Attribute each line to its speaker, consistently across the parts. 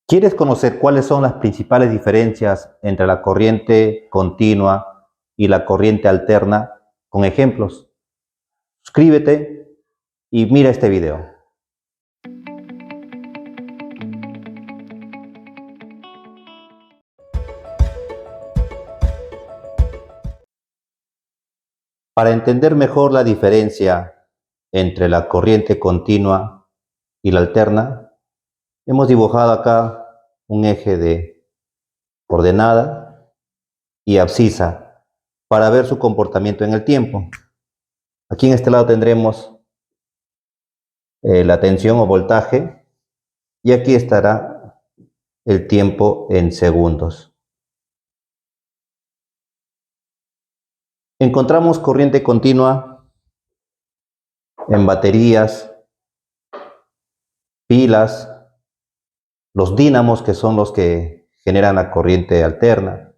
Speaker 1: ¿Quieres conocer cuáles son las principales diferencias entre la corriente continua y la corriente alterna con ejemplos? Suscríbete y mira este video. Para entender mejor la diferencia entre la corriente continua y la alterna, hemos dibujado acá un eje de coordenada y abscisa para ver su comportamiento en el tiempo. Aquí en este lado tendremos la tensión o voltaje y aquí estará el tiempo en segundos. Encontramos corriente continua en baterías, pilas, los dínamos, que son los que generan la corriente alterna,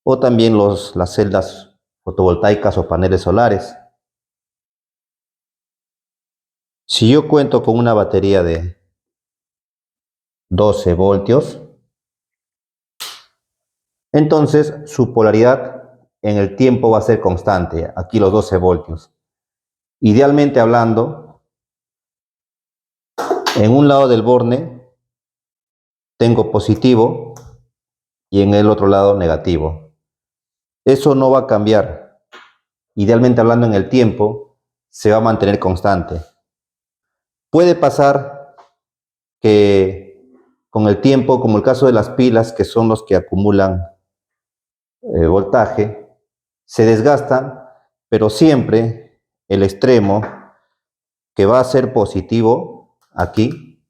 Speaker 1: o también las celdas fotovoltaicas o paneles solares. Si yo cuento con una batería de 12 voltios, entonces su polaridad en el tiempo va a ser constante, aquí los 12 voltios. Idealmente hablando, en un lado del borne tengo positivo y en el otro lado negativo. Eso no va a cambiar. Idealmente hablando, en el tiempo se va a mantener constante. Puede pasar que con el tiempo, como el caso de las pilas, que son los que acumulan voltaje, se desgastan, pero siempre el extremo que va a ser positivo aquí,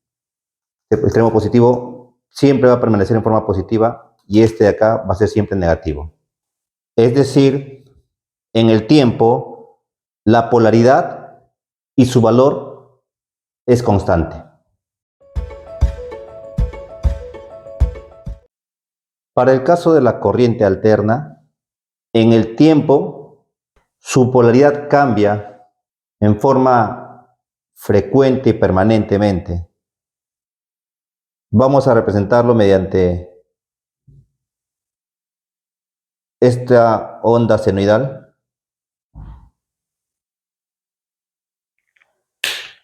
Speaker 1: el extremo positivo siempre va a permanecer en forma positiva y este de acá va a ser siempre negativo. Es decir, en el tiempo, la polaridad y su valor es constante. Para el caso de la corriente alterna, en el tiempo, su polaridad cambia en forma frecuente y permanentemente. Vamos a representarlo mediante esta onda senoidal,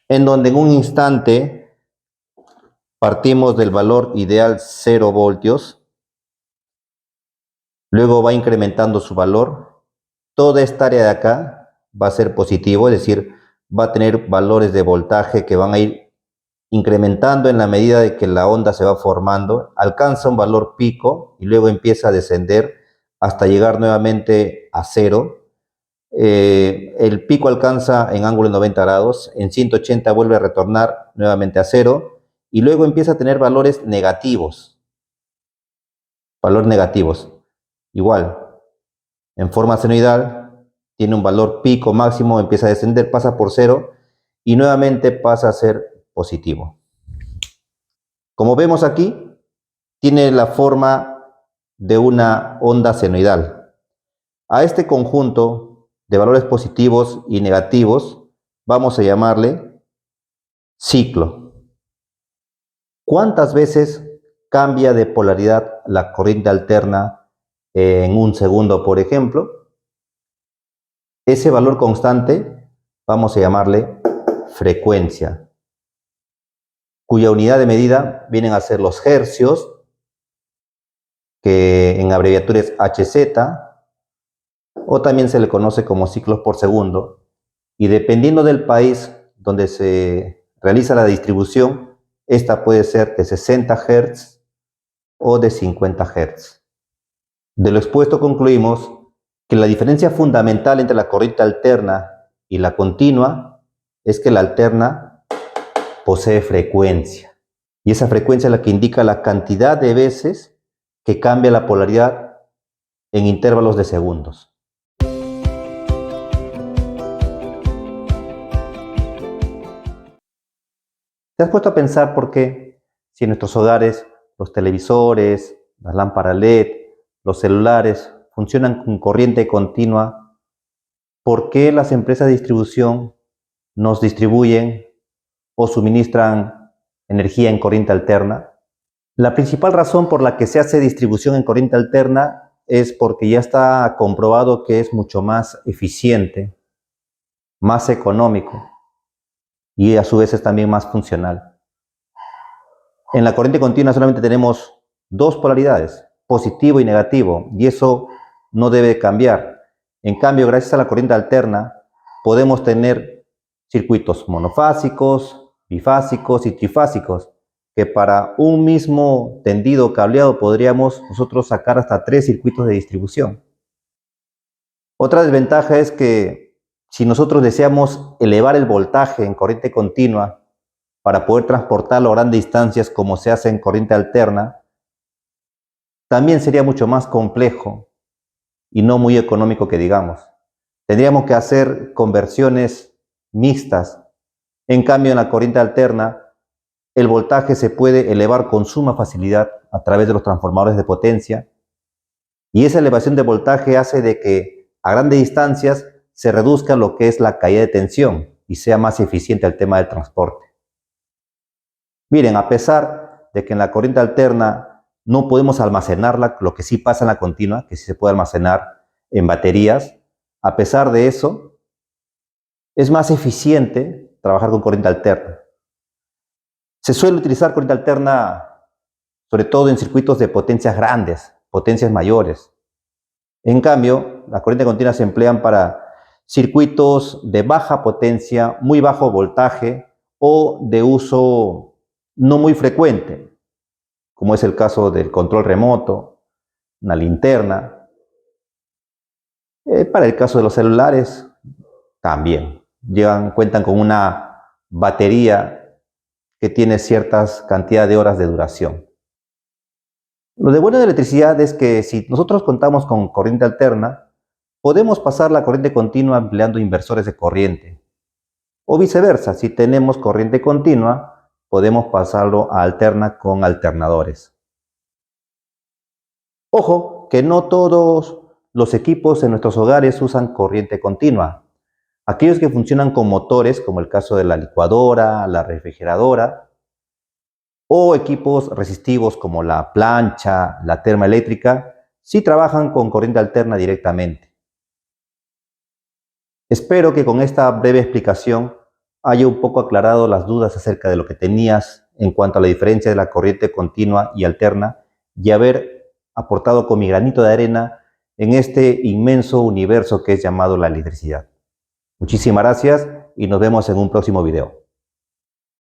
Speaker 1: en donde en un instante partimos del valor ideal 0 voltios, luego va incrementando su valor. Toda esta área de acá va a ser positivo, es decir, va a tener valores de voltaje que van a ir incrementando en la medida de que la onda se va formando, alcanza un valor pico y luego empieza a descender hasta llegar nuevamente a 0. El pico alcanza en ángulo de 90 grados, en 180 vuelve a retornar nuevamente a 0 y luego empieza a tener valores negativos. Igual, en forma senoidal, tiene un valor pico máximo, empieza a descender, pasa por 0 y nuevamente pasa a ser positivo. Como vemos aquí, tiene la forma de una onda senoidal. A este conjunto de valores positivos y negativos vamos a llamarle ciclo. ¿Cuántas veces cambia de polaridad la corriente alterna en un segundo, por ejemplo? Ese valor constante vamos a llamarle frecuencia, cuya unidad de medida vienen a ser los hercios, que en abreviatura es Hz, o también se le conoce como ciclos por segundo, y dependiendo del país donde se realiza la distribución, esta puede ser de 60 Hz o de 50 Hz. De lo expuesto concluimos que la diferencia fundamental entre la corriente alterna y la continua es que la alterna posee frecuencia, y esa frecuencia es la que indica la cantidad de veces que cambia la polaridad en intervalos de segundos. ¿Te has puesto a pensar por qué, si en nuestros hogares los televisores, las lámparas LED, los celulares funcionan con corriente continua, por qué las empresas de distribución nos distribuyen o suministran energía en corriente alterna? La principal razón por la que se hace distribución en corriente alterna es porque ya está comprobado que es mucho más eficiente, más económico y a su vez es también más funcional. En la corriente continua solamente tenemos dos polaridades, positivo y negativo, y eso no debe cambiar. En cambio, gracias a la corriente alterna, podemos tener circuitos monofásicos, bifásicos y trifásicos, que para un mismo tendido cableado podríamos nosotros sacar hasta 3 circuitos de distribución. Otra desventaja es que si nosotros deseamos elevar el voltaje en corriente continua para poder transportarlo a grandes distancias como se hace en corriente alterna, también sería mucho más complejo y no muy económico que digamos. Tendríamos que hacer conversiones mixtas. En cambio, en la corriente alterna, el voltaje se puede elevar con suma facilidad a través de los transformadores de potencia y esa elevación de voltaje hace de que a grandes distancias se reduzca lo que es la caída de tensión y sea más eficiente el tema del transporte. Miren, a pesar de que en la corriente alterna no podemos almacenarla, lo que sí pasa en la continua, que sí se puede almacenar en baterías, a pesar de eso, es más eficiente trabajar con corriente alterna. Se suele utilizar corriente alterna sobre todo en circuitos de potencias grandes, potencias mayores. En cambio, la corriente continua se emplean para circuitos de baja potencia, muy bajo voltaje o de uso no muy frecuente, como es el caso del control remoto, una linterna. Para el caso de los celulares, también cuentan con una batería que tiene ciertas cantidad de horas de duración. Lo de bueno de la electricidad es que si nosotros contamos con corriente alterna, podemos pasar la corriente continua empleando inversores de corriente. O viceversa, si tenemos corriente continua, podemos pasarlo a alterna con alternadores. Ojo, que no todos los equipos en nuestros hogares usan corriente continua. Aquellos que funcionan con motores, como el caso de la licuadora, la refrigeradora, o equipos resistivos como la plancha, la termoeléctrica, sí trabajan con corriente alterna directamente. Espero que con esta breve explicación haya un poco aclarado las dudas acerca de lo que tenías en cuanto a la diferencia de la corriente continua y alterna y haber aportado con mi granito de arena en este inmenso universo que es llamado la electricidad. Muchísimas gracias y nos vemos en un próximo video.